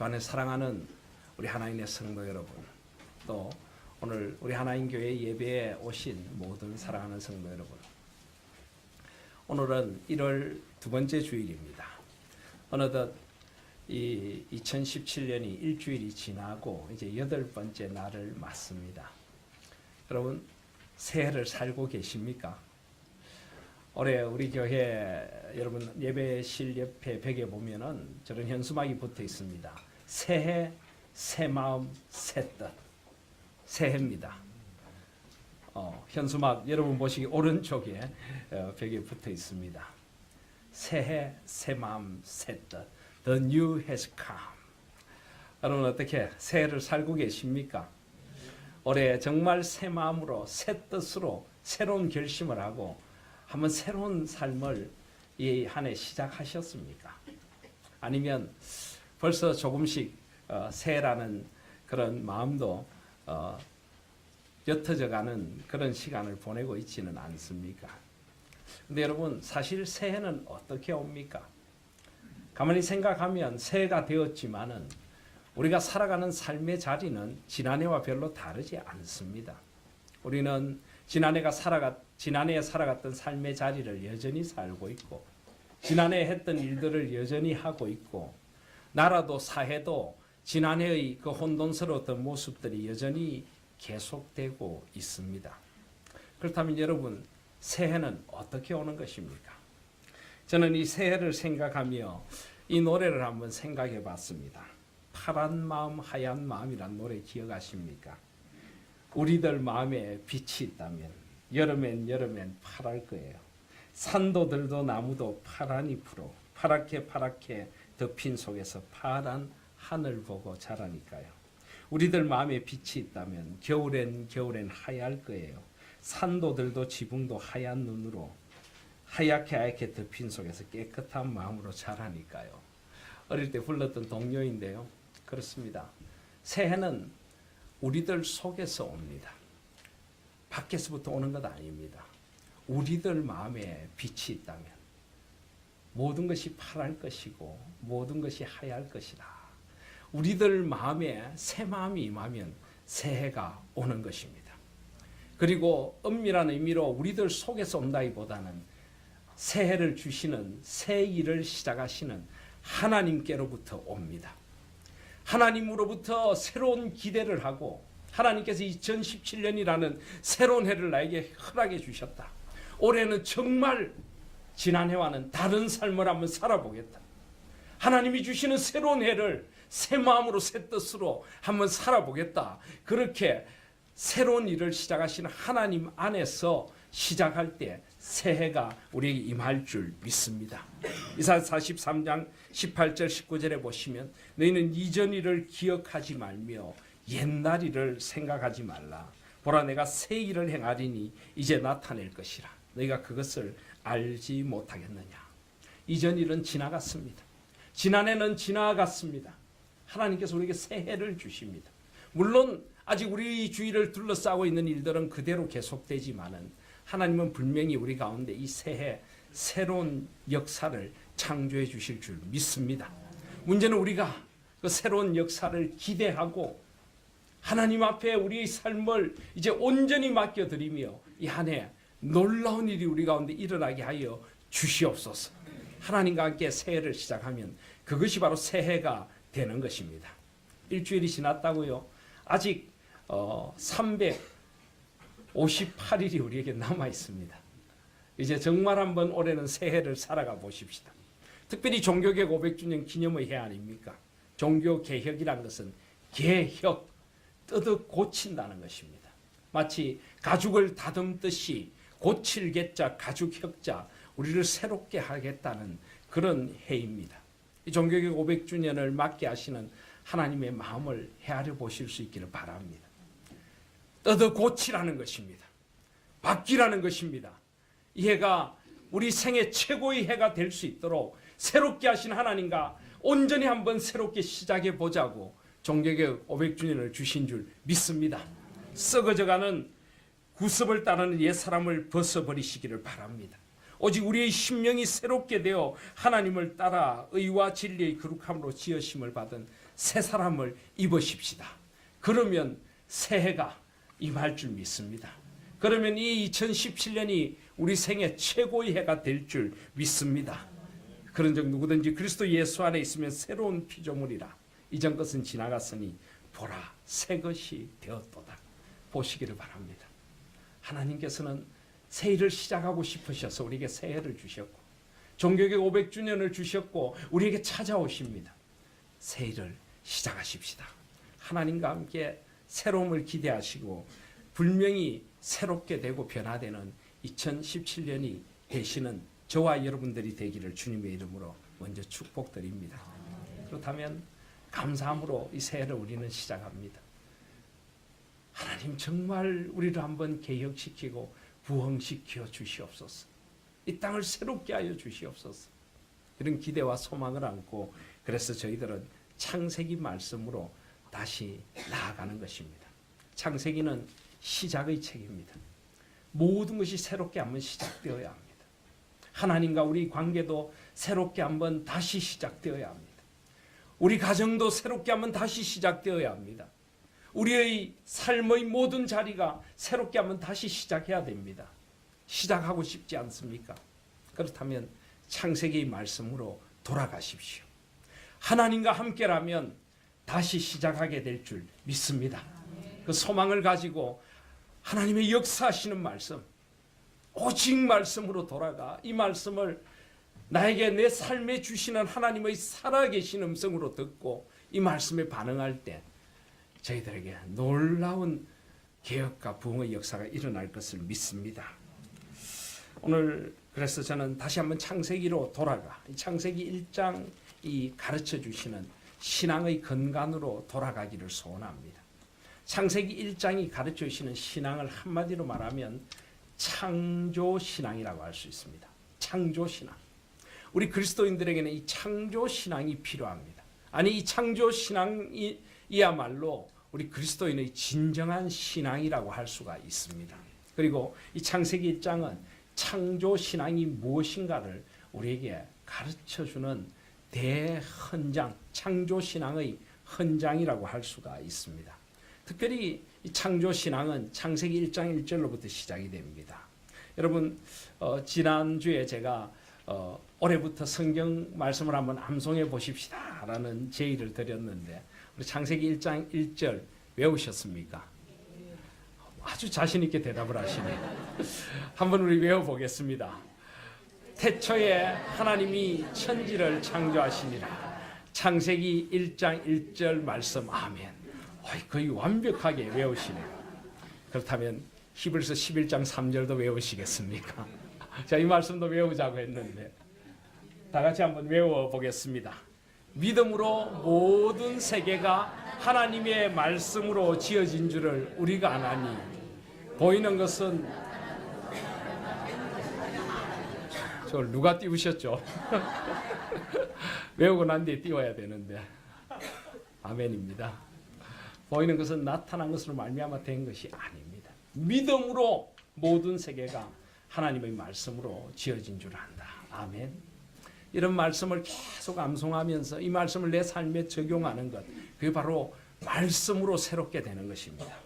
주 안에 사랑하는 우리 하나님의 성도 여러분, 또 오늘 우리 하나님교회 예배에 오신 모든 사랑하는 성도 여러분, 오늘은 1월 두 번째 주일입니다. 어느덧 이 2017년이 일주일이 지나고 이제 8번째 날을 맞습니다. 여러분, 새해를 살고 계십니까? 올해 우리 교회 여러분 예배실 옆에 벽에 보면은 저런 현수막이 붙어 있습니다. 새해, 새 마음, 새 뜻. 새해입니다. 현수막 여러분 보시기 오른쪽에 벽에 붙어 있습니다. 새해, 새 마음, 새 뜻. The new has come. 여러분 어떻게 새해를 살고 계십니까? 올해 정말 새 마음으로, 새 뜻으로 새로운 결심을 하고 한번 새로운 삶을 이 한 해 시작하셨습니까? 아니면 벌써 조금씩 새해라는 그런 마음도 옅어져가는 그런 시간을 보내고 있지는 않습니까? 근데 여러분, 사실 새해는 어떻게 옵니까? 가만히 생각하면 새해가 되었지만은 우리가 살아가는 삶의 자리는 지난해와 별로 다르지 않습니다. 우리는 지난해에 살아갔던 삶의 자리를 여전히 살고 있고, 지난해에 했던 일들을 여전히 하고 있고, 나라도 사회도 지난해의 그 혼돈스러웠던 모습들이 여전히 계속되고 있습니다. 그렇다면 여러분, 새해는 어떻게 오는 것입니까? 저는 이 새해를 생각하며 이 노래를 한번 생각해 봤습니다. 파란 마음, 하얀 마음이란 노래 기억하십니까? 우리들 마음에 빛이 있다면 여름엔 파랄 거예요. 산도들도 나무도 파란 잎으로 파랗게 덮인 속에서 파란 하늘 보고 자라니까요. 우리들 마음에 빛이 있다면 겨울엔 하얄 거예요. 산도들도 지붕도 하얀 눈으로 하얗게 덮인 속에서 깨끗한 마음으로 자라니까요. 어릴 때 불렀던 동요인데요. 그렇습니다. 새해는 우리들 속에서 옵니다. 밖에서부터 오는 것 아닙니다. 우리들 마음에 빛이 있다면 모든 것이 파랄 것이고 모든 것이 하얄 것이다. 우리들 마음에 새 마음이 임하면 새해가 오는 것입니다. 그리고 엄밀한 의미로 우리들 속에서 온다기보다는 새해를 주시는, 새 일을 시작하시는 하나님께로부터 옵니다. 하나님으로부터 새로운 기대를 하고 하나님께서 2017년이라는 새로운 해를 나에게 허락해 주셨다. 올해는 정말 지난해와는 다른 삶을 한번 살아보겠다. 하나님이 주시는 새로운 해를 새 마음으로 새 뜻으로 한번 살아보겠다. 그렇게 새로운 일을 시작하시는 하나님 안에서 시작할 때 새해가 우리에게 임할 줄 믿습니다. 이사야 43장 18절 19절에 보시면 너희는 이전 일을 기억하지 말며 옛날 일을 생각하지 말라. 보라, 내가 새 일을 행하리니 이제 나타낼 것이라. 너희가 그것을 알지 못하겠느냐. 이전 일은 지나갔습니다. 지난해는 지나갔습니다. 하나님께서 우리에게 새해를 주십니다. 물론 아직 우리 주위를 둘러싸고 있는 일들은 그대로 계속되지만은 하나님은 분명히 우리 가운데 이 새해 새로운 역사를 창조해 주실 줄 믿습니다. 문제는 우리가 그 새로운 역사를 기대하고 하나님 앞에 우리의 삶을 이제 온전히 맡겨드리며 이 한 해 놀라운 일이 우리 가운데 일어나게 하여 주시옵소서. 하나님과 함께 새해를 시작하면 그것이 바로 새해가 되는 것입니다. 일주일이 지났다고요? 아직 358일이 우리에게 남아 있습니다. 이제 정말 한번 올해는 새해를 살아가 보십시다. 특별히 종교개혁 500주년 기념의 해 아닙니까? 종교개혁이란 것은 개혁, 뜯어 고친다는 것입니다. 마치 가죽을 다듬듯이 고칠 개자, 가죽 혁자, 우리를 새롭게 하겠다는 그런 해입니다. 이 종교개혁 500주년을 맞게 하시는 하나님의 마음을 헤아려 보실 수 있기를 바랍니다. 뜯어 고치라는 것입니다. 바뀌라는 것입니다. 이 해가 우리 생애 최고의 해가 될 수 있도록 새롭게 하신 하나님과 온전히 한번 새롭게 시작해 보자고 종교개혁 500주년을 주신 줄 믿습니다. 썩어져가는 구습을 따르는 옛사람을 벗어버리시기를 바랍니다. 오직 우리의 심령이 새롭게 되어 하나님을 따라 의와 진리의 거룩함으로 지으심을 받은 새 사람을 입으십시다. 그러면 새해가 임할 줄 믿습니다. 그러면 이 2017년이 우리 생애 최고의 해가 될 줄 믿습니다. 그런즉 누구든지 그리스도 예수 안에 있으면 새로운 피조물이라. 이전 것은 지나갔으니 보라 새 것이 되었도다. 보시기를 바랍니다. 하나님께서는 새해를 시작하고 싶으셔서 우리에게 새해를 주셨고 종교개혁 500주년을 주셨고 우리에게 찾아오십니다. 새해를 시작하십시다. 하나님과 함께 새로움을 기대하시고 분명히 새롭게 되고 변화되는 2017년이 되시는 저와 여러분들이 되기를 주님의 이름으로 먼저 축복드립니다. 그렇다면 감사함으로 이 새해를 우리는 시작합니다. 하나님 정말 우리를 한번 개혁시키고 부흥시켜 주시옵소서. 이 땅을 새롭게 하여 주시옵소서. 이런 기대와 소망을 안고 그래서 저희들은 창세기 말씀으로 다시 나아가는 것입니다. 창세기는 시작의 책입니다. 모든 것이 새롭게 한번 시작되어야 합니다. 하나님과 우리 관계도 새롭게 한번 다시 시작되어야 합니다. 우리 가정도 새롭게 한번 다시 시작되어야 합니다. 우리의 삶의 모든 자리가 새롭게 한번 다시 시작해야 됩니다. 시작하고 싶지 않습니까? 그렇다면 창세기의 말씀으로 돌아가십시오. 하나님과 함께라면 다시 시작하게 될 줄 믿습니다. 그 소망을 가지고 하나님의 역사하시는 말씀, 오직 말씀으로 돌아가 이 말씀을 나에게 내 삶에 주시는 하나님의 살아계신 음성으로 듣고 이 말씀에 반응할 때 저희들에게 놀라운 개혁과 부흥의 역사가 일어날 것을 믿습니다. 오늘 그래서 저는 다시 한번 창세기로 돌아가 창세기 1장이 가르쳐 주시는 신앙의 근간으로 돌아가기를 소원합니다. 창세기 1장이 가르쳐 주시는 신앙을 한마디로 말하면 창조신앙이라고 할 수 있습니다. 창조신앙. 우리 그리스도인들에게는 이 창조신앙이 필요합니다. 아니 이 창조신앙이야말로 우리 그리스도인의 진정한 신앙이라고 할 수가 있습니다. 그리고 이 창세기 1장은 창조신앙이 무엇인가를 우리에게 가르쳐주는 대헌장, 창조신앙의 헌장이라고 할 수가 있습니다. 특별히 이 창조신앙은 창세기 1장 1절로부터 시작이 됩니다. 여러분 지난주에 제가 올해부터 성경 말씀을 한번 암송해 보십시다 라는 제의를 드렸는데 우리 창세기 1장 1절 외우셨습니까? 아주 자신 있게 대답을 하시네요. 한번 우리 외워보겠습니다. 태초에 하나님이 천지를 창조하시니라. 창세기 1장 1절 말씀 아멘. 거의 완벽하게 외우시네요. 그렇다면 히브리서 11장 3절도 외우시겠습니까? 자, 이 말씀도 외우자고 했는데 다 같이 한번 외워보겠습니다. 믿음으로 모든 세계가 하나님의 말씀으로 지어진 줄을 우리가 아나니 보이는 것은 저걸 누가 띄우셨죠? 외우고 난 뒤에 띄워야 되는데 아멘입니다. 보이는 것은 나타난 것으로 말미암아 된 것이 아닙니다. 믿음으로 모든 세계가 하나님의 말씀으로 지어진 줄 안다. 아멘. 이런 말씀을 계속 암송하면서 이 말씀을 내 삶에 적용하는 것, 그게 바로 말씀으로 새롭게 되는 것입니다.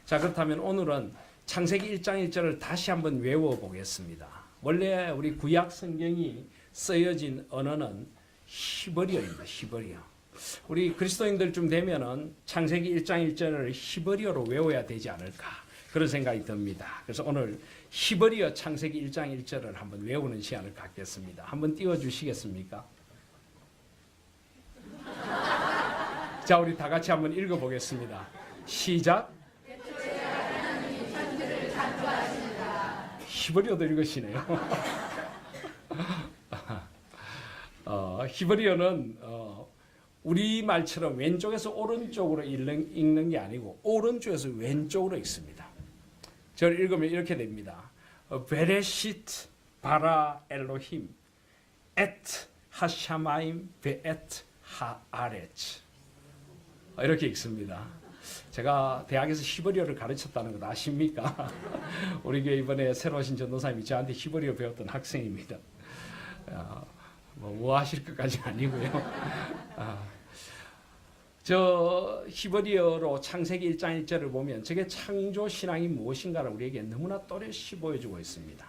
자, 그렇다면 오늘은 창세기 1장 1절을 다시 한번 외워보겠습니다. 원래 우리 구약 성경이 쓰여진 언어는 히브리어입니다. 히브리어. 우리 그리스도인들쯤 되면은 창세기 1장 1절을 히브리어로 외워야 되지 않을까 그런 생각이 듭니다. 그래서 오늘 히브리어 창세기 1장 1절을 한번 외우는 시간을 갖겠습니다. 한번 띄워주시겠습니까? 자, 우리 다 같이 한번 읽어보겠습니다. 시작. 히브리어도 읽으시네요. 히브리어는 우리 말처럼 왼쪽에서 오른쪽으로 읽는 게 아니고 오른쪽에서 왼쪽으로 읽습니다. 저를 읽으면 이렇게 됩니다. 베레시트 바라 엘로힘 엣 하샤마임 베엣 하아레츠 이렇게 읽습니다. 제가 대학에서 히브리어를 가르쳤다는 것 아십니까? 우리 교회 이번에 새로 오신 전도사님이 저한테 히브리어 배웠던 학생입니다. 뭐 하실 것까지 아니고요. 저 히브리어로 창세기 1장 1절을 보면 저게 창조 신앙이 무엇인가를 우리에게 너무나 또렷이 보여주고 있습니다.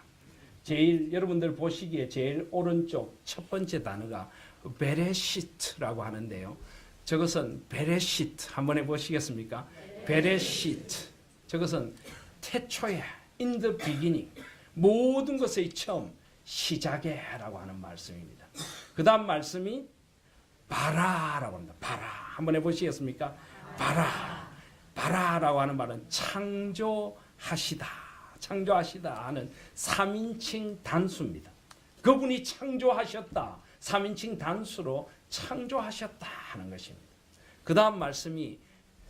제일 여러분들 보시기에 제일 오른쪽 첫 번째 단어가 베레시트라고 하는데요. 저것은 베레시트 한번 해보시겠습니까? 베레시트. 저것은 태초에 in the beginning 모든 것의 처음 시작에라고 하는 말씀입니다. 그 다음 말씀이 바라라고 합니다. 바라 한번 해보시겠습니까? 바라. 바라라고 하는 말은 창조하시다. 창조하시다 하는 3인칭 단수입니다. 그분이 창조하셨다. 3인칭 단수로 창조하셨다 하는 것입니다. 그 다음 말씀이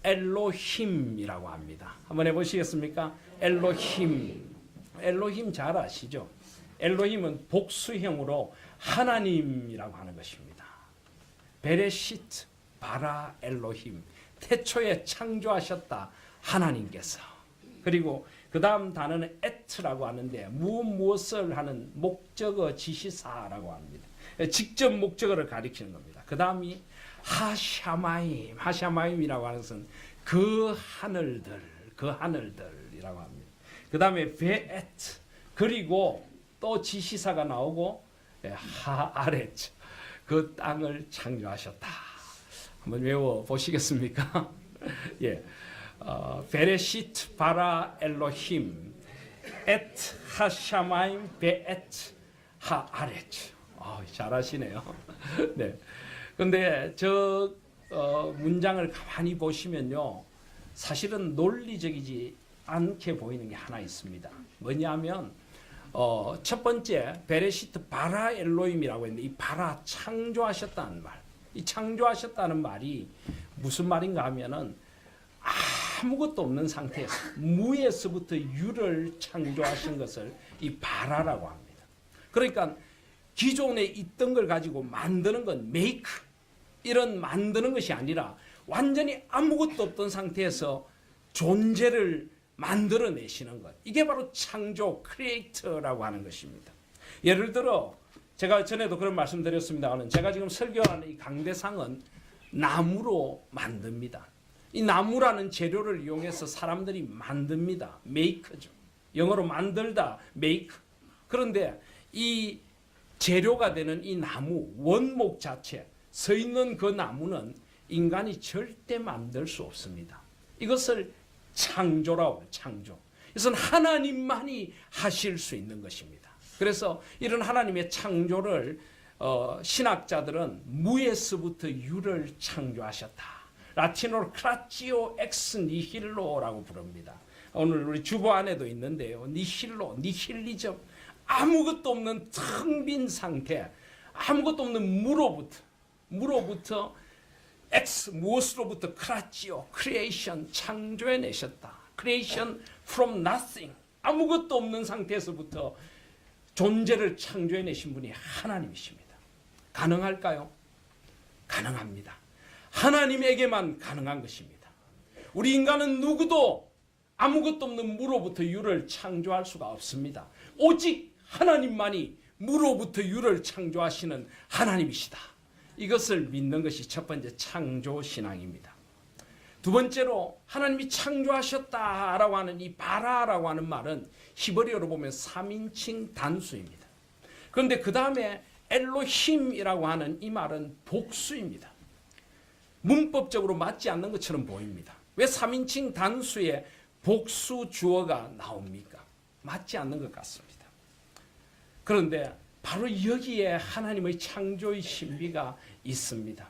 엘로힘이라고 합니다. 한번 해보시겠습니까? 엘로힘. 엘로힘 잘 아시죠? 엘로힘은 복수형으로 하나님이라고 하는 것입니다. 베레시트 바라 엘로힘. 태초에 창조하셨다 하나님께서. 그리고 그 다음 단어는 에트라고 하는데 무엇을 하는 목적어 지시사라고 합니다. 직접 목적어를 가리키는 겁니다. 그 다음이 하샤마임. 하샤마임이라고 하는 것은 그 하늘들이라고 합니다. 그 다음에 베에트. 그리고 또 지시사가 나오고 하아레츠. 그 땅을 창조하셨다. 한번 외워 보시겠습니까? 예. 베레시트 바라 엘로힘 에트 하샤마임 베에트 하아레츠. 잘하시네요. 네. 근데 저 문장을 가만히 보시면요, 사실은 논리적이지 않게 보이는 게 하나 있습니다. 뭐냐면 첫 번째 베레시트 바라 엘로힘이라고 했는데 이 바라 창조하셨다는 말, 이 창조하셨다는 말이 무슨 말인가 하면은 아무것도 없는 상태에서 무에서부터 유를 창조하신 것을 이 바라라고 합니다. 그러니까 기존에 있던 걸 가지고 만드는 건 메이크, 이런 만드는 것이 아니라 완전히 아무것도 없던 상태에서 존재를 만들어내시는 것. 이게 바로 창조, 크리에이터라고 하는 것입니다. 예를 들어 제가 전에도 그런 말씀 드렸습니다만 제가 지금 설교하는 이 강대상은 나무로 만듭니다. 이 나무라는 재료를 이용해서 사람들이 만듭니다. 메이크죠. 영어로 만들다, 메이크. 그런데 이 재료가 되는 이 나무, 원목 자체, 서 있는 그 나무는 인간이 절대 만들 수 없습니다. 이것을 창조라고 해요. 창조. 이것은 하나님만이 하실 수 있는 것입니다. 그래서 이런 하나님의 창조를 신학자들은 무에서부터 유를 창조하셨다. 라틴어로 크라치오 엑스 니힐로라고 부릅니다. 오늘 우리 주보 안에도 있는데요. 니힐로, 니힐리즘. 아무것도 없는 텅 빈 상태, 아무것도 없는 무로부터 엑스 무엇으로부터 크라치오 크리에이션 창조해내셨다. 크리에이션 from nothing 아무것도 없는 상태에서부터 존재를 창조해내신 분이 하나님이십니다. 가능할까요? 가능합니다. 하나님에게만 가능한 것입니다. 우리 인간은 누구도 아무것도 없는 무로부터 유를 창조할 수가 없습니다. 오직 하나님만이 무로부터 유를 창조하시는 하나님이시다. 이것을 믿는 것이 첫 번째 창조신앙입니다. 두 번째로 하나님이 창조하셨다라고 하는 이 바라라고 하는 말은 히브리어로 보면 3인칭 단수입니다. 그런데 그 다음에 엘로힘이라고 하는 이 말은 복수입니다. 문법적으로 맞지 않는 것처럼 보입니다. 왜 3인칭 단수에 복수 주어가 나옵니까? 맞지 않는 것 같습니다. 그런데 바로 여기에 하나님의 창조의 신비가 있습니다.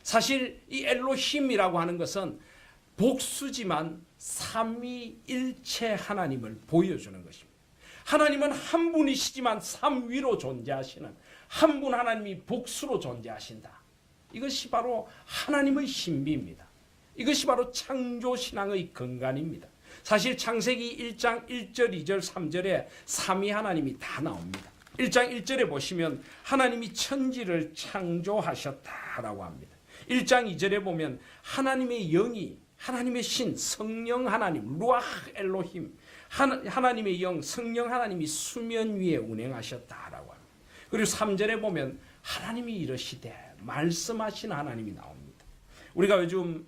사실 이 엘로힘이라고 하는 것은 복수지만 삼위일체 하나님을 보여주는 것입니다. 하나님은 한 분이시지만 삼위로 존재하시는 한 분 하나님이 복수로 존재하신다. 이것이 바로 하나님의 신비입니다. 이것이 바로 창조신앙의 근간입니다. 사실 창세기 1장 1절, 2절, 3절에 삼위 하나님이 다 나옵니다. 1장 1절에 보시면 하나님이 천지를 창조하셨다라고 합니다. 1장 2절에 보면 하나님의 영이 하나님의 신 성령 하나님 루아흐 엘로힘 하나님의 영 성령 하나님이 수면 위에 운행하셨다라고 합니다. 그리고 3절에 보면 하나님이 이르시되 말씀하신 하나님이 나옵니다. 우리가 요즘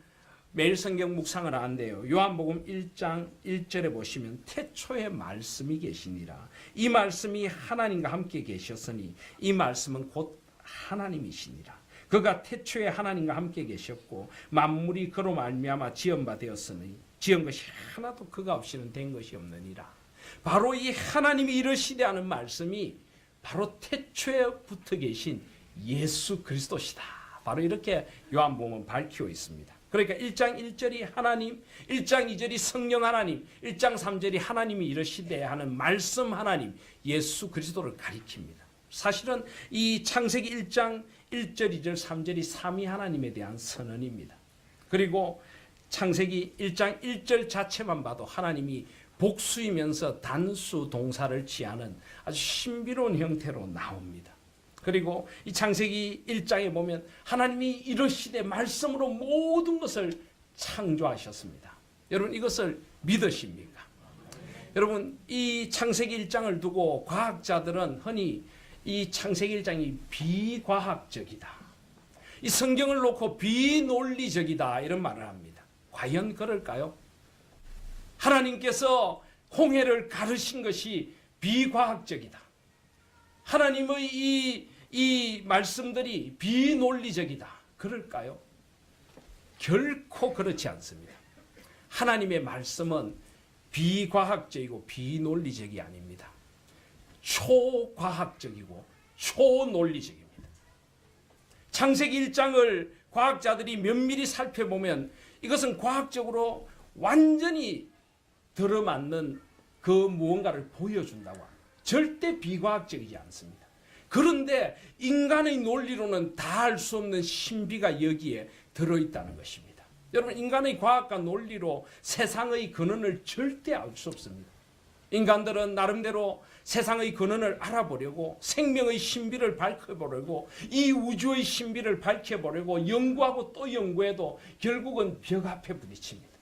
매일 성경 묵상을 하는데요. 요한복음 1장 1절에 보시면 태초에 말씀이 계시니라. 이 말씀이 하나님과 함께 계셨으니 이 말씀은 곧 하나님이시니라. 그가 태초에 하나님과 함께 계셨고 만물이 그로 말미암아 지은 바 되었으니 지은 것이 하나도 그가 없이는 된 것이 없느니라. 바로 이 하나님이 이르시되 하는 말씀이 바로 태초에부터 계신 예수 그리스도시다. 바로 이렇게 요한복음은 밝히고 있습니다. 그러니까 1장 1절이 하나님, 1장 2절이 성령 하나님, 1장 3절이 하나님이 이르시되 하는 말씀 하나님, 예수 그리스도를 가리킵니다. 사실은 이 창세기 1장 1절, 2절, 3절이 삼위 하나님에 대한 선언입니다. 그리고 창세기 1장 1절 자체만 봐도 하나님이 복수이면서 단수 동사를 취하는 아주 신비로운 형태로 나옵니다. 그리고 이 창세기 1장에 보면 하나님이 이르시되 말씀으로 모든 것을 창조하셨습니다. 여러분 이것을 믿으십니까? 여러분 이 창세기 1장을 두고 과학자들은 흔히 이 창세기 1장이 비과학적이다. 이 성경을 놓고 비논리적이다 이런 말을 합니다. 과연 그럴까요? 하나님께서 홍해를 가르신 것이 비과학적이다. 하나님의 이 말씀들이 비논리적이다. 그럴까요? 결코 그렇지 않습니다. 하나님의 말씀은 비과학적이고 비논리적이 아닙니다. 초과학적이고 초논리적입니다. 창세기 1장을 과학자들이 면밀히 살펴보면 이것은 과학적으로 완전히 들어맞는 그 무언가를 보여준다고 합니다. 절대 비과학적이지 않습니다. 그런데 인간의 논리로는 다 알 수 없는 신비가 여기에 들어있다는 것입니다. 여러분 인간의 과학과 논리로 세상의 근원을 절대 알 수 없습니다. 인간들은 나름대로 세상의 근원을 알아보려고 생명의 신비를 밝혀보려고 이 우주의 신비를 밝혀보려고 연구하고 또 연구해도 결국은 벽 앞에 부딪힙니다.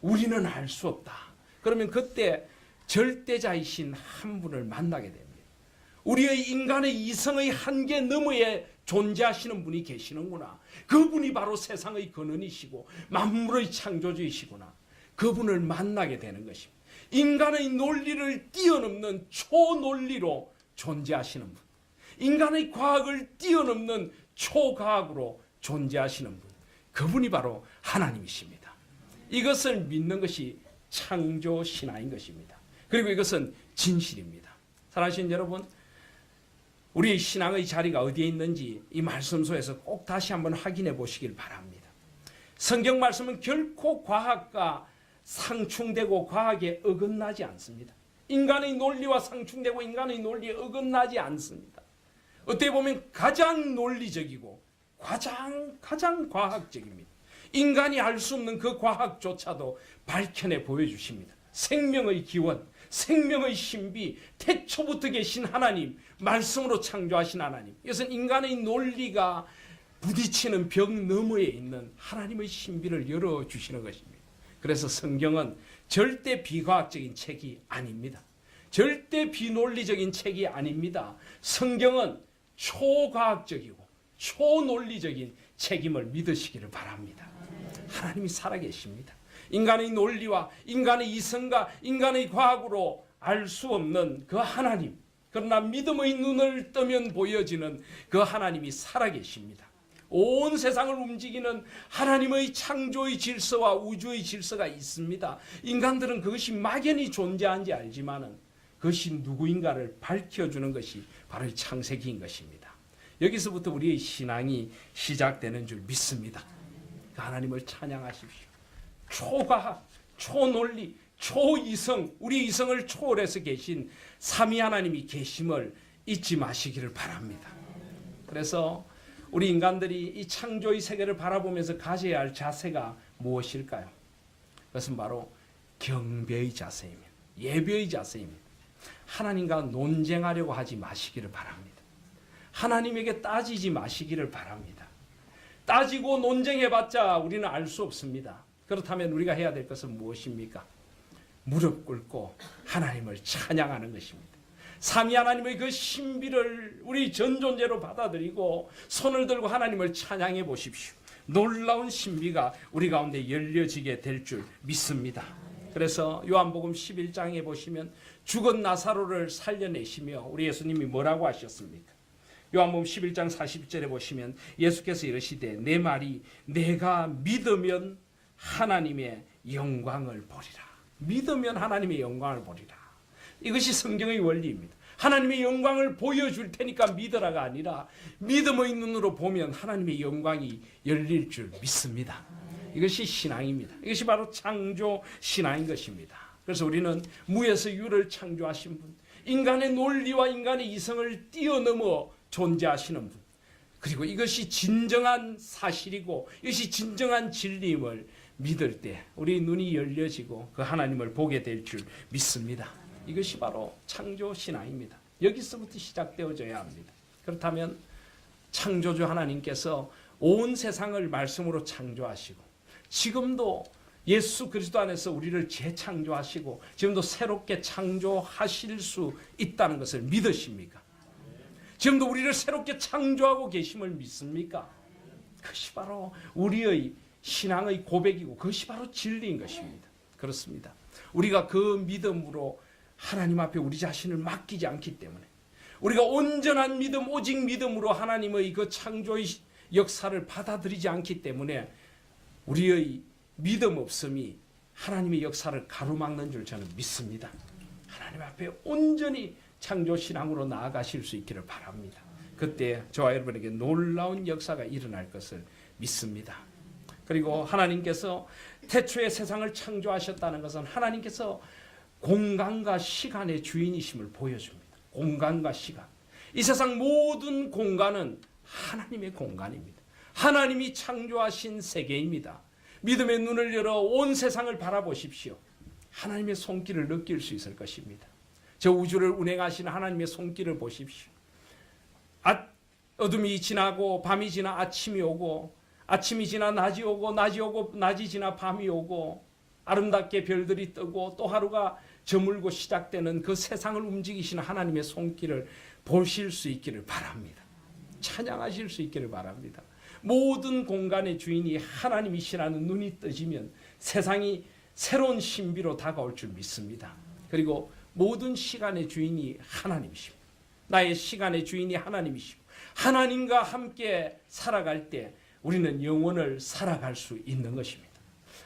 우리는 알 수 없다. 그러면 그때 절대자이신 한 분을 만나게 됩니다. 우리의 인간의 이성의 한계 너머에 존재하시는 분이 계시는구나. 그분이 바로 세상의 근원이시고 만물의 창조주이시구나. 그분을 만나게 되는 것입니다. 인간의 논리를 뛰어넘는 초논리로 존재하시는 분. 인간의 과학을 뛰어넘는 초과학으로 존재하시는 분. 그분이 바로 하나님이십니다. 이것을 믿는 것이 창조신화인 것입니다. 그리고 이것은 진실입니다. 사랑하시는 여러분, 우리의 신앙의 자리가 어디에 있는지 이 말씀 속에서 꼭 다시 한번 확인해 보시길 바랍니다. 성경 말씀은 결코 과학과 상충되고 과학에 어긋나지 않습니다. 인간의 논리와 상충되고 인간의 논리에 어긋나지 않습니다. 어떻게 보면 가장 논리적이고 가장 과학적입니다. 인간이 알 수 없는 그 과학조차도 밝혀내 보여주십니다. 생명의 기원, 생명의 신비, 태초부터 계신 하나님, 말씀으로 창조하신 하나님. 이것은 인간의 논리가 부딪히는 벽 너머에 있는 하나님의 신비를 열어주시는 것입니다. 그래서 성경은 절대 비과학적인 책이 아닙니다. 절대 비논리적인 책이 아닙니다. 성경은 초과학적이고 초논리적인 책임을 믿으시기를 바랍니다. 하나님이 살아계십니다. 인간의 논리와 인간의 이성과 인간의 과학으로 알 수 없는 그 하나님, 그러나 믿음의 눈을 뜨면 보여지는 그 하나님이 살아계십니다. 온 세상을 움직이는 하나님의 창조의 질서와 우주의 질서가 있습니다. 인간들은 그것이 막연히 존재한지 알지만은 그것이 누구인가를 밝혀주는 것이 바로 창세기인 것입니다. 여기서부터 우리의 신앙이 시작되는 줄 믿습니다. 그 하나님을 찬양하십시오. 초과학, 초논리, 초이성, 우리 이성을 초월해서 계신 삼위 하나님이 계심을 잊지 마시기를 바랍니다. 그래서 우리 인간들이 이 창조의 세계를 바라보면서 가져야 할 자세가 무엇일까요? 그것은 바로 경배의 자세입니다. 예배의 자세입니다. 하나님과 논쟁하려고 하지 마시기를 바랍니다. 하나님에게 따지지 마시기를 바랍니다. 따지고 논쟁해봤자 우리는 알 수 없습니다. 그렇다면 우리가 해야 될 것은 무엇입니까? 무릎 꿇고 하나님을 찬양하는 것입니다. 삼위 하나님의 그 신비를 우리 전 존재로 받아들이고 손을 들고 하나님을 찬양해 보십시오. 놀라운 신비가 우리 가운데 열려지게 될 줄 믿습니다. 그래서 요한복음 11장에 보시면 죽은 나사로를 살려내시며 우리 예수님이 뭐라고 하셨습니까? 요한복음 11장 40절에 보시면 예수께서 이르시되 내 말이 내가 믿으면 하나님의 영광을 보리라. 믿으면 하나님의 영광을 보리라. 이것이 성경의 원리입니다. 하나님의 영광을 보여줄 테니까 믿으라가 아니라 믿음의 눈으로 보면 하나님의 영광이 열릴 줄 믿습니다. 이것이 신앙입니다. 이것이 바로 창조 신앙인 것입니다. 그래서 우리는 무에서 유를 창조하신 분, 인간의 논리와 인간의 이성을 뛰어넘어 존재하시는 분, 그리고 이것이 진정한 사실이고 이것이 진정한 진리임을 믿을 때 우리 눈이 열려지고 그 하나님을 보게 될 줄 믿습니다. 이것이 바로 창조 신앙입니다. 여기서부터 시작되어져야 합니다. 그렇다면 창조주 하나님께서 온 세상을 말씀으로 창조하시고 지금도 예수 그리스도 안에서 우리를 재창조하시고 지금도 새롭게 창조하실 수 있다는 것을 믿으십니까? 지금도 우리를 새롭게 창조하고 계심을 믿습니까? 그것이 바로 우리의 신앙의 고백이고 그것이 바로 진리인 것입니다. 그렇습니다. 우리가 그 믿음으로 하나님 앞에 우리 자신을 맡기지 않기 때문에 우리가 온전한 믿음, 오직 믿음으로 하나님의 그 창조의 역사를 받아들이지 않기 때문에 우리의 믿음 없음이 하나님의 역사를 가로막는 줄 저는 믿습니다. 하나님 앞에 온전히 창조신앙으로 나아가실 수 있기를 바랍니다. 그때 저와 여러분에게 놀라운 역사가 일어날 것을 믿습니다. 그리고 하나님께서 태초에 세상을 창조하셨다는 것은 하나님께서 공간과 시간의 주인이심을 보여줍니다. 공간과 시간. 이 세상 모든 공간은 하나님의 공간입니다. 하나님이 창조하신 세계입니다. 믿음의 눈을 열어 온 세상을 바라보십시오. 하나님의 손길을 느낄 수 있을 것입니다. 저 우주를 운행하시는 하나님의 손길을 보십시오. 어둠이 지나고 밤이 지나 아침이 오고 아침이 지나 낮이 오고 낮이 오고 낮이 지나 밤이 오고 아름답게 별들이 뜨고 또 하루가 저물고 시작되는 그 세상을 움직이시는 하나님의 손길을 보실 수 있기를 바랍니다. 찬양하실 수 있기를 바랍니다. 모든 공간의 주인이 하나님이시라는 눈이 떠지면 세상이 새로운 신비로 다가올 줄 믿습니다. 그리고 모든 시간의 주인이 하나님이십니다. 나의 시간의 주인이 하나님이시고 하나님과 함께 살아갈 때 우리는 영원을 살아갈 수 있는 것입니다.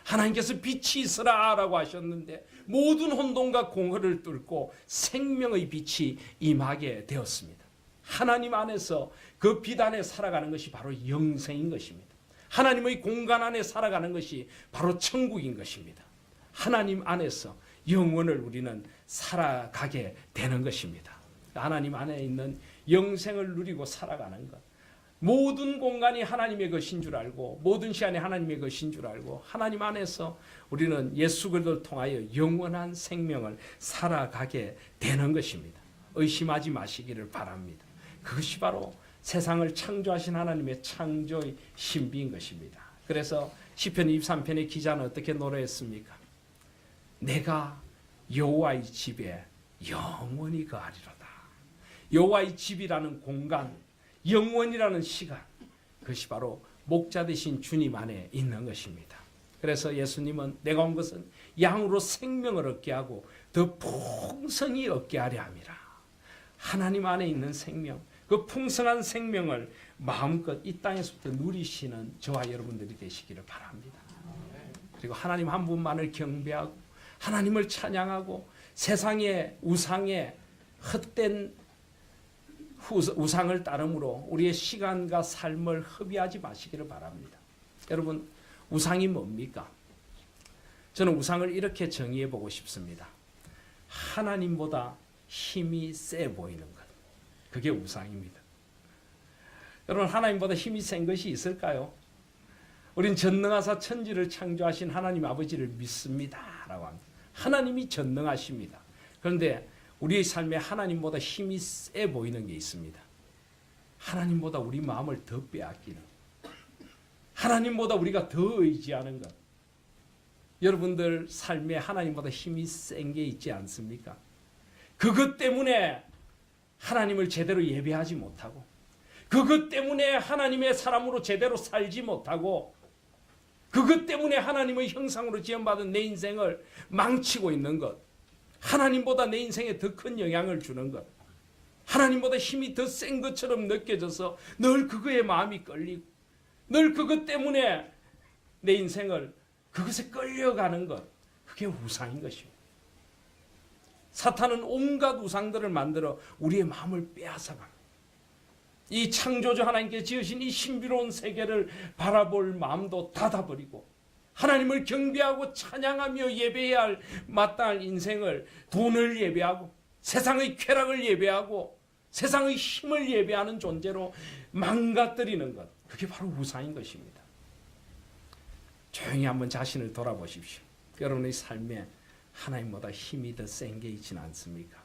하나님께서 빛이 있으라 라고 하셨는데 모든 혼돈과 공허를 뚫고 생명의 빛이 임하게 되었습니다. 하나님 안에서 그 빛 안에 살아가는 것이 바로 영생인 것입니다. 하나님의 공간 안에 살아가는 것이 바로 천국인 것입니다. 하나님 안에서 영원을 우리는 살아가게 되는 것입니다. 하나님 안에 있는 영생을 누리고 살아가는 것. 모든 공간이 하나님의 것인 줄 알고 모든 시간이 하나님의 것인 줄 알고 하나님 안에서 우리는 예수 그리스도를 통하여 영원한 생명을 살아가게 되는 것입니다. 의심하지 마시기를 바랍니다. 그것이 바로 세상을 창조하신 하나님의 창조의 신비인 것입니다. 그래서 시편 23편의 기자는 어떻게 노래했습니까? 내가 여호와의 집에 영원히 거하리로다. 여호와의 집이라는 공간, 영원이라는 시간, 그것이 바로 목자 되신 주님 안에 있는 것입니다. 그래서 예수님은 내가 온 것은 양으로 생명을 얻게 하고 더 풍성히 얻게 하려 함이라. 하나님 안에 있는 생명, 그 풍성한 생명을 마음껏 이 땅에서부터 누리시는 저와 여러분들이 되시기를 바랍니다. 그리고 하나님 한 분만을 경배하고 하나님을 찬양하고 세상의 우상에 헛된 우상을 따름으로 우리의 시간과 삶을 허비하지 마시기를 바랍니다. 여러분, 우상이 뭡니까? 저는 우상을 이렇게 정의해 보고 싶습니다. 하나님보다 힘이 세 보이는 것. 그게 우상입니다. 여러분, 하나님보다 힘이 센 것이 있을까요? 우린 전능하사 천지를 창조하신 하나님 아버지를 믿습니다 라고 합니다. 하나님이 전능하십니다. 그런데 우리의 삶에 하나님보다 힘이 세 보이는 게 있습니다. 하나님보다 우리 마음을 더 빼앗기는, 하나님보다 우리가 더 의지하는 것. 여러분들 삶에 하나님보다 힘이 센 게 있지 않습니까? 그것 때문에 하나님을 제대로 예배하지 못하고, 그것 때문에 하나님의 사람으로 제대로 살지 못하고 그것 때문에 하나님의 형상으로 지음받은 내 인생을 망치고 있는 것, 하나님보다 내 인생에 더 큰 영향을 주는 것, 하나님보다 힘이 더 센 것처럼 느껴져서 늘 그거에 마음이 끌리고 늘 그것 때문에 내 인생을 그것에 끌려가는 것, 그게 우상인 것입니다. 사탄은 온갖 우상들을 만들어 우리의 마음을 빼앗아갑니다. 이 창조주 하나님께 지으신 이 신비로운 세계를 바라볼 마음도 닫아버리고 하나님을 경배하고 찬양하며 예배해야 할 마땅할 인생을 돈을 예배하고 세상의 쾌락을 예배하고 세상의 힘을 예배하는 존재로 망가뜨리는 것, 그게 바로 우상인 것입니다. 조용히 한번 자신을 돌아보십시오. 여러분의 삶에 하나님보다 힘이 더 센 게 있지는 않습니까?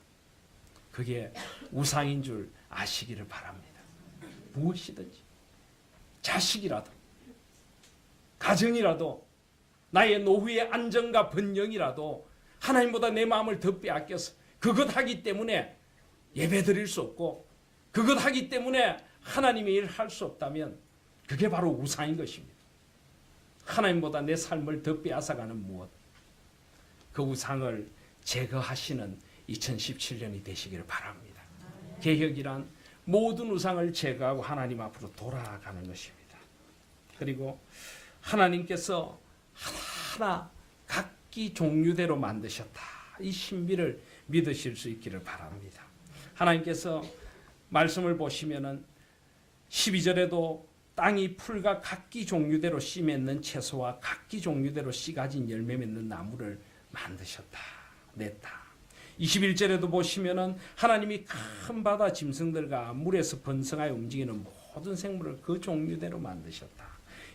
그게 우상인 줄 아시기를 바랍니다. 무엇이든지, 자식이라도, 가정이라도, 나의 노후의 안정과 번영이라도 하나님보다 내 마음을 더 빼앗겨서 그것 하기 때문에 예배 드릴 수 없고 그것 하기 때문에 하나님의 일을 할 수 없다면 그게 바로 우상인 것입니다. 하나님보다 내 삶을 더 빼앗아가는 무엇, 그 우상을 제거하시는 2017년이 되시기를 바랍니다. 개혁이란 모든 우상을 제거하고 하나님 앞으로 돌아가는 것입니다. 그리고 하나님께서 하나하나 각기 종류대로 만드셨다, 이 신비를 믿으실 수 있기를 바랍니다. 하나님께서 말씀을 보시면은 12절에도 땅이 풀과 각기 종류대로 씨 맺는 채소와 각기 종류대로 씨 가진 열매 맺는 나무를 만드셨다, 냈다. 21절에도 보시면은 하나님이 큰 바다 짐승들과 물에서 번성하여 움직이는 모든 생물을 그 종류대로 만드셨다.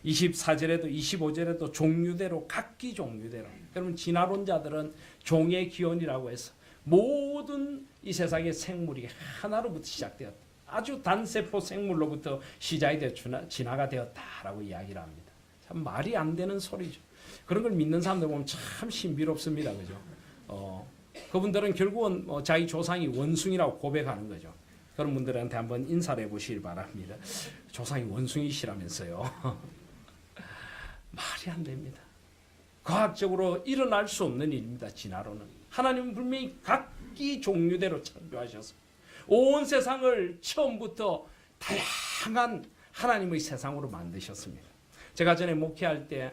24절에도 25절에도 종류대로, 각기 종류대로. 여러분, 진화론자들은 종의 기원이라고 해서 모든 이 세상의 생물이 하나로부터 시작되었다, 아주 단세포 생물로부터 시작이 되어 진화가 되었다라고 이야기를 합니다. 참 말이 안 되는 소리죠. 그런 걸 믿는 사람들 보면 참 신비롭습니다. 그죠? 그분들은 결국은 자기 조상이 원숭이라고 고백하는 거죠. 그런 분들한테 한번 인사를 해보시길 바랍니다. 조상이 원숭이시라면서요. 말이 안 됩니다. 과학적으로 일어날 수 없는 일입니다. 진화로는. 하나님은 분명히 각기 종류대로 창조하셔서 온 세상을 처음부터 다양한 하나님의 세상으로 만드셨습니다. 제가 전에 목회할 때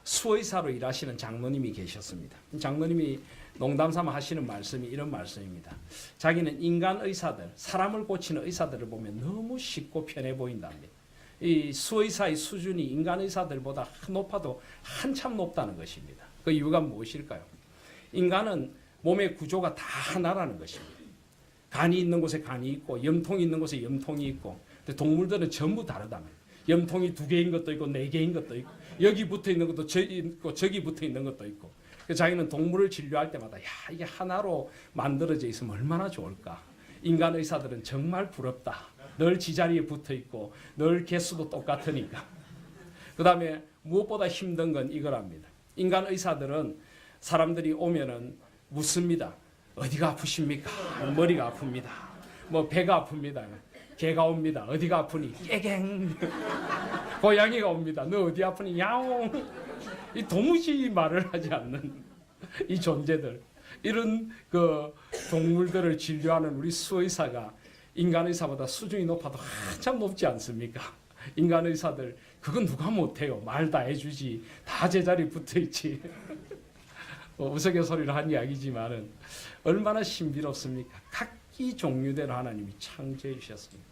수의사로 일하시는 장로님이 계셨습니다. 장로님이 농담삼아 하시는 말씀이 이런 말씀입니다. 자기는 인간 의사들, 사람을 고치는 의사들을 보면 너무 쉽고 편해 보인답니다. 이 수의사의 수준이 인간 의사들보다 높아도 한참 높다는 것입니다. 그 이유가 무엇일까요? 인간은 몸의 구조가 다 하나라는 것입니다. 간이 있는 곳에 간이 있고 염통이 있는 곳에 염통이 있고, 근데 동물들은 전부 다르답니다. 염통이 2개인 것도 있고 4개인 것도 있고 여기 붙어 있는 것도 저기 붙어 있는 것도 있고. 자기는 동물을 진료할 때마다 이게 하나로 만들어져 있으면 얼마나 좋을까. 인간 의사들은 정말 부럽다. 늘 지자리에 붙어 있고 늘 개수도 똑같으니까. 그 다음에 무엇보다 힘든 건 이거랍니다. 인간 의사들은 사람들이 오면은 묻습니다. 어디가 아프십니까? 머리가 아픕니다. 뭐 배가 아픕니다. 개가 옵니다. 어디가 아프니? 깨갱. 고양이가 옵니다. 너 어디 아프니? 야옹. 이 도무지 말을 하지 않는 이 존재들, 이런 그 동물들을 진료하는 우리 수의사가 인간 의사보다 수준이 높아도 한참 높지 않습니까? 인간 의사들 그건 누가 못해요. 말 다 해주지. 다 제자리 붙어있지. 우스갯소리를 한 이야기지만은 얼마나 신비롭습니까? 각기 종류대로 하나님이 창조해 주셨습니다.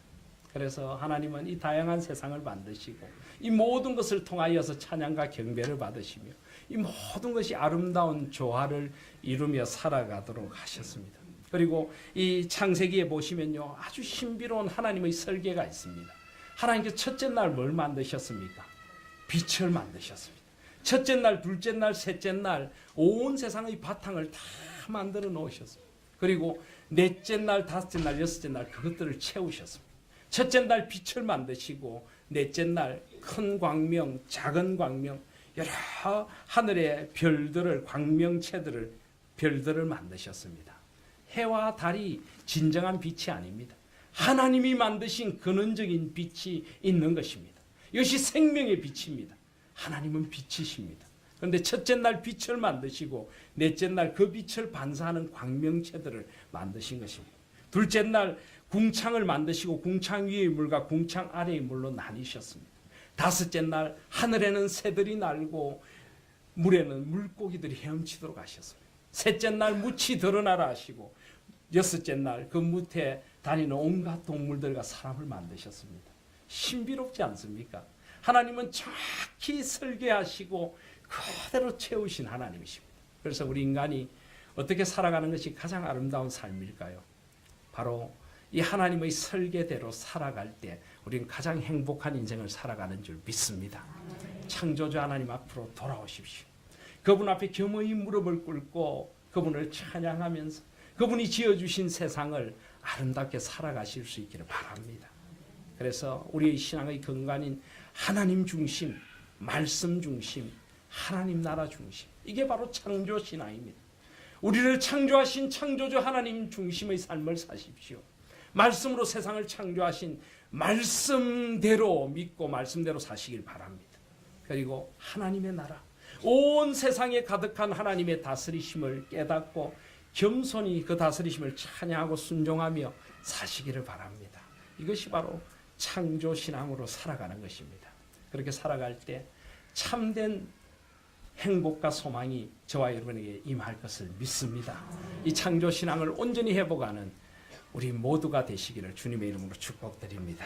그래서 하나님은 이 다양한 세상을 만드시고 이 모든 것을 통하여서 찬양과 경배를 받으시며 이 모든 것이 아름다운 조화를 이루며 살아가도록 하셨습니다. 그리고 이 창세기에 보시면요, 아주 신비로운 하나님의 설계가 있습니다. 하나님께서 첫째 날 뭘 만드셨습니까? 빛을 만드셨습니다. 첫째 날, 둘째 날, 셋째 날 온 세상의 바탕을 다 만들어 놓으셨습니다. 그리고 넷째 날, 다섯째 날, 여섯째 날 그것들을 채우셨습니다. 첫째 날 빛을 만드시고 넷째 날 큰 광명, 작은 광명, 여러 하늘의 별들을, 광명체들을, 별들을 만드셨습니다. 해와 달이 진정한 빛이 아닙니다. 하나님이 만드신 근원적인 빛이 있는 것입니다. 이것이 생명의 빛입니다. 하나님은 빛이십니다. 그런데 첫째 날 빛을 만드시고 넷째 날 그 빛을 반사하는 광명체들을 만드신 것입니다. 둘째 날 궁창을 만드시고 궁창 위의 물과 궁창 아래의 물로 나뉘셨습니다. 다섯째 날 하늘에는 새들이 날고 물에는 물고기들이 헤엄치도록 하셨습니다. 셋째 날 묻이 드러나라 하시고 여섯째 날 그 묻에 다니는 온갖 동물들과 사람을 만드셨습니다. 신비롭지 않습니까? 하나님은 정확히 설계하시고 그대로 채우신 하나님이십니다. 그래서 우리 인간이 어떻게 살아가는 것이 가장 아름다운 삶일까요? 바로 이 하나님의 설계대로 살아갈 때 우리는 가장 행복한 인생을 살아가는 줄 믿습니다. 창조주 하나님 앞으로 돌아오십시오. 그분 앞에 겸허히 무릎을 꿇고 그분을 찬양하면서 그분이 지어주신 세상을 아름답게 살아가실 수 있기를 바랍니다. 그래서 우리의 신앙의 근간인 하나님 중심, 말씀 중심, 하나님 나라 중심, 이게 바로 창조 신앙입니다. 우리를 창조하신 창조주 하나님 중심의 삶을 사십시오. 말씀으로 세상을 창조하신 말씀대로 믿고 말씀대로 사시길 바랍니다. 그리고 하나님의 나라, 온 세상에 가득한 하나님의 다스리심을 깨닫고 겸손히 그 다스리심을 찬양하고 순종하며 사시기를 바랍니다. 이것이 바로 창조신앙으로 살아가는 것입니다. 그렇게 살아갈 때 참된 행복과 소망이 저와 여러분에게 임할 것을 믿습니다. 이 창조신앙을 온전히 회복하는 우리 모두가 되시기를 주님의 이름으로 축복드립니다.